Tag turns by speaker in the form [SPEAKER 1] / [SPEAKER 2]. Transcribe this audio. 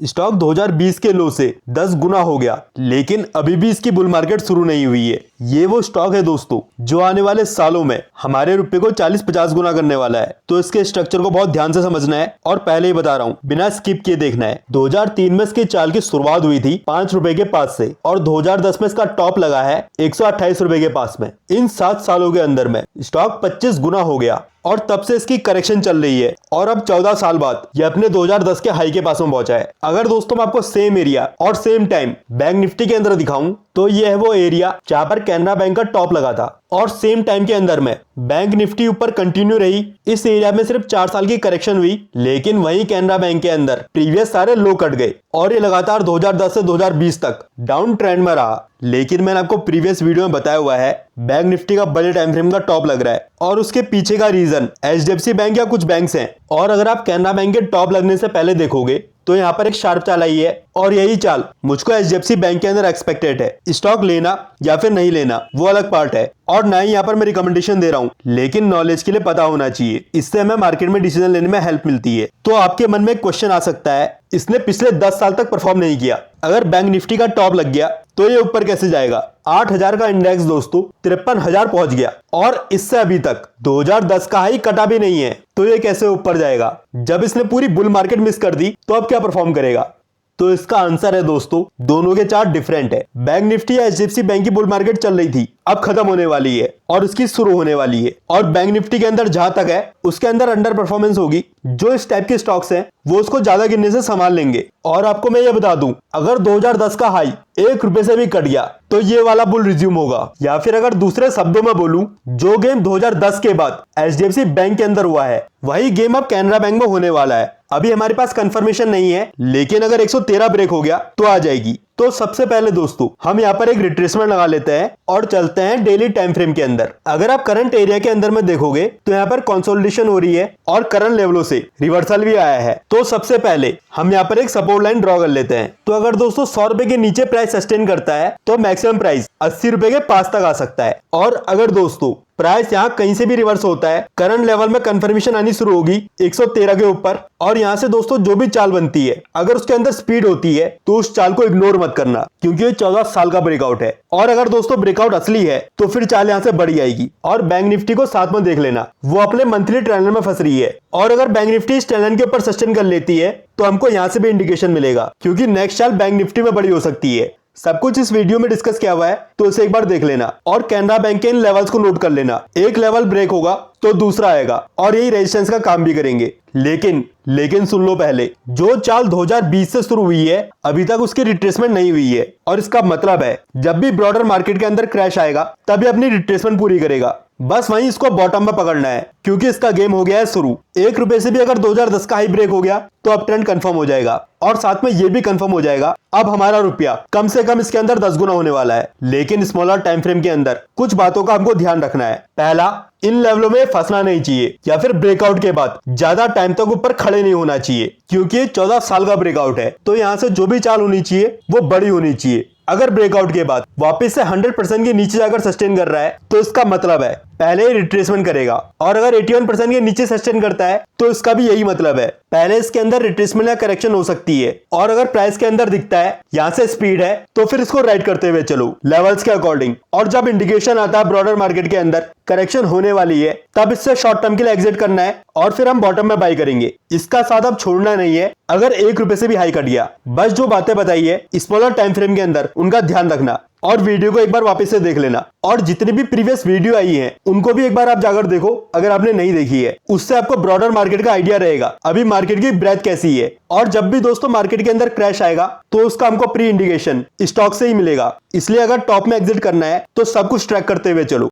[SPEAKER 1] Stock 2020 के लो से 10 गुना हो गया, लेकिन अभी भी इसकी बुल मार्केट शुरू नहीं हुई है। ये वो स्टॉक है दोस्तों जो आने वाले सालों में हमारे रुपए को 40-50 गुना करने वाला है। तो इसके स्ट्रक्चर को बहुत ध्यान से समझना है और पहले ही बता रहा हूँ, बिना स्किप किए देखना है। 2003 में इसकी चाल की शुरुआत हुई थी 5 रुपए के पास से और 2010 में इसका टॉप लगा है 128 रुपए के पास में। इन 7 सालों के अंदर में स्टॉक 25 गुना हो गया और तब से इसकी करेक्शन चल रही है और अब 14 साल बाद ये अपने 2010 के हाई के पास में पहुंचा है। अगर दोस्तों मैं आपको सेम एरिया और सेम टाइम बैंक निफ्टी के अंदर दिखाऊं तो ये है वो एरिया जहां पर कैनरा बैंक का टॉप लगा था और सेम टाइम के अंदर में बैंक निफ्टी ऊपर कंटिन्यू रही। इस एरिया में सिर्फ 4 साल की करेक्शन हुई, लेकिन वही कैनरा बैंक के अंदर प्रीवियस सारे लो कट गए और ये लगातार 2010 से 2020 तक डाउन ट्रेंड में रहा। लेकिन मैंने आपको प्रीवियस वीडियो में बताया हुआ है बैंक निफ्टी का बड़े टाइम फ्रेम का टॉप लग रहा है और उसके पीछे का रीजन एचडीएफसी बैंक या कुछ बैंक्स हैं। और अगर आप कैनरा बैंक के टॉप लगने से पहले देखोगे तो यहाँ पर एक शार्प चाल आई है और यही चाल मुझको एचडीएफसी बैंक के अंदर एक्सपेक्टेड है। स्टॉक लेना या फिर नहीं लेना वो अलग पार्ट है और ना ही यहाँ पर मैं रिकमेंडेशन दे रहा हूँ, लेकिन नॉलेज के लिए पता होना चाहिए। इससे हमें मार्केट में डिसीजन लेने में हेल्प मिलती है। तो आपके मन में एक क्वेश्चन आ सकता है, इसने पिछले 10 साल तक परफॉर्म नहीं किया, अगर बैंक निफ्टी का टॉप लग गया तो ये ऊपर कैसे जाएगा? 8000 का इंडेक्स दोस्तों 53,000 पहुंच गया और इससे अभी तक 2010 का हाई कटा भी नहीं है, तो ये कैसे ऊपर जाएगा? जब इसने पूरी बुल मार्केट मिस कर दी तो अब क्या परफॉर्म करेगा? तो इसका आंसर है दोस्तों, दोनों के चार्ट डिफरेंट है। बैंक निफ्टी या एचडीएफसी बैंक की बुल मार्केट चल रही थी, अब खत्म होने वाली है और उसकी शुरू होने वाली है। और बैंक निफ्टी के अंदर जहां तक है उसके अंदर अंडर परफॉर्मेंस होगी। जो इस टाइप के स्टॉक्स हैं वो उसको ज्यादा गिरने से संभाल लेंगे। और आपको मैं ये बता दूं, अगर 2010 का हाई 1 रुपए से भी कट गया तो ये वाला बुल रिज्यूम होगा। या फिर अगर दूसरे शब्दों में बोलूं, जो गेम 2010 के बाद एचडीएफसी बैंक के अंदर हुआ है वही गेम अब कैनरा बैंक में होने वाला है। अभी हमारे पास कंफर्मेशन नहीं है, लेकिन अगर 113 ब्रेक हो गया तो आ जाएगी। तो सबसे पहले दोस्तों हम यहाँ पर एक रिट्रेसमेंट लगा लेते हैं और चलते हैं डेली टाइम फ्रेम के अंदर। अगर आप करंट एरिया के अंदर में देखोगे तो यहाँ पर कंसोलिडेशन हो रही है और करंट लेवलों से रिवर्सल भी आया है। तो सबसे पहले हम यहाँ पर एक सपोर्ट लाइन ड्रॉ कर लेते हैं। तो अगर दोस्तों 100 रुपए के नीचे प्राइस सस्टेन करता है तो मैक्सिमम प्राइस 80 रुपए के पास तक आ सकता है। और अगर दोस्तों प्राइस यहाँ कहीं से भी रिवर्स होता है, करंट लेवल में कंफर्मेशन आनी शुरू होगी 113 के ऊपर और यहाँ से दोस्तों जो भी चाल बनती है अगर उसके अंदर स्पीड होती है तो उस चाल को इग्नोर मत करना, क्योंकि ये 14 साल का ब्रेकआउट है। और अगर दोस्तों ब्रेकआउट असली है तो फिर चाल यहाँ से बढ़ जाएगी। और बैंक निफ्टी को साथ में देख लेना, वो अपने मंथली ट्रेंड में फंस रही है और अगर बैंक निफ्टी इस ट्रेंड के ऊपर सस्टेन कर लेती है तो हमको यहाँ से भी इंडिकेशन मिलेगा, क्योंकि नेक्स्ट चाल बैंक निफ्टी में बड़ी हो सकती है। सब कुछ इस वीडियो में डिस्कस किया हुआ है तो इसे एक बार देख लेना और कैनरा बैंक के इन लेवल्स को नोट कर लेना। एक लेवल ब्रेक होगा तो दूसरा आएगा और यही रेजिस्टेंस का काम भी करेंगे। लेकिन सुन लो, पहले जो चाल 2020 से शुरू हुई है अभी तक उसकी रिट्रेसमेंट नहीं हुई है और इसका मतलब है जब भी ब्रॉडर मार्केट के अंदर क्रैश आएगा तभी अपनी रिट्रेसमेंट पूरी करेगा। बस वहीं इसको बॉटम में पकड़ना है, क्योंकि इसका गेम हो गया है शुरू। 1 रुपए से भी अगर 2010 का हाई ब्रेक हो गया तो अब ट्रेंड कंफर्म हो जाएगा और साथ में ये भी कंफर्म हो जाएगा अब हमारा रुपया कम से कम इसके अंदर 10 गुना होने वाला है। लेकिन स्मॉलर टाइम फ्रेम के अंदर कुछ बातों का हमको ध्यान रखना है। पहला, इन लेवलों में फंसना नहीं चाहिए या फिर ब्रेकआउट के बाद ज्यादा टाइम तक ऊपर खड़े नहीं होना चाहिए, क्योंकि 14 साल का ब्रेकआउट है। तो यहाँ से जो भी चाल होनी चाहिए वो बड़ी होनी चाहिए। अगर ब्रेकआउट के बाद वापस से 100% के नीचे जाकर सस्टेन कर रहा है तो इसका मतलब है पहले ही रिट्रेसमेंट करेगा। और अगर 81% के नीचे सस्टेन करता है तो इसका भी यही मतलब है पहले इसके अंदर रिट्रेसमेंट या करेक्शन हो सकती है। और अगर प्राइस के अंदर दिखता है यहाँ से स्पीड है तो फिर इसको राइट करते हुए चलो लेवल्स के अकॉर्डिंग। और जब इंडिकेशन आता है ब्रॉडर मार्केट के अंदर करेक्शन होने वाली है तब इससे शॉर्ट टर्म के लिए एग्जिट करना है और फिर हम बॉटम में बाई करेंगे। इसका साथ अब छोड़ना नहीं है अगर 1 रुपए से भी हाई कट गया। बस जो बातें बताई है स्मॉलर टाइम फ्रेम के अंदर उनका ध्यान रखना और वीडियो को एक बार वापस से देख लेना। और जितनी भी प्रीवियस वीडियो आई है उनको भी एक बार आप जाकर देखो अगर आपने नहीं देखी है। उससे आपको ब्रॉडर मार्केट का आइडिया रहेगा अभी मार्केट की ब्रेथ कैसी है। और जब भी दोस्तों मार्केट के अंदर क्रैश आएगा तो उसका हमको प्री इंडिकेशन स्टॉक से ही मिलेगा। इसलिए अगर टॉप में एग्जिट करना है तो सब कुछ ट्रैक करते हुए चलो।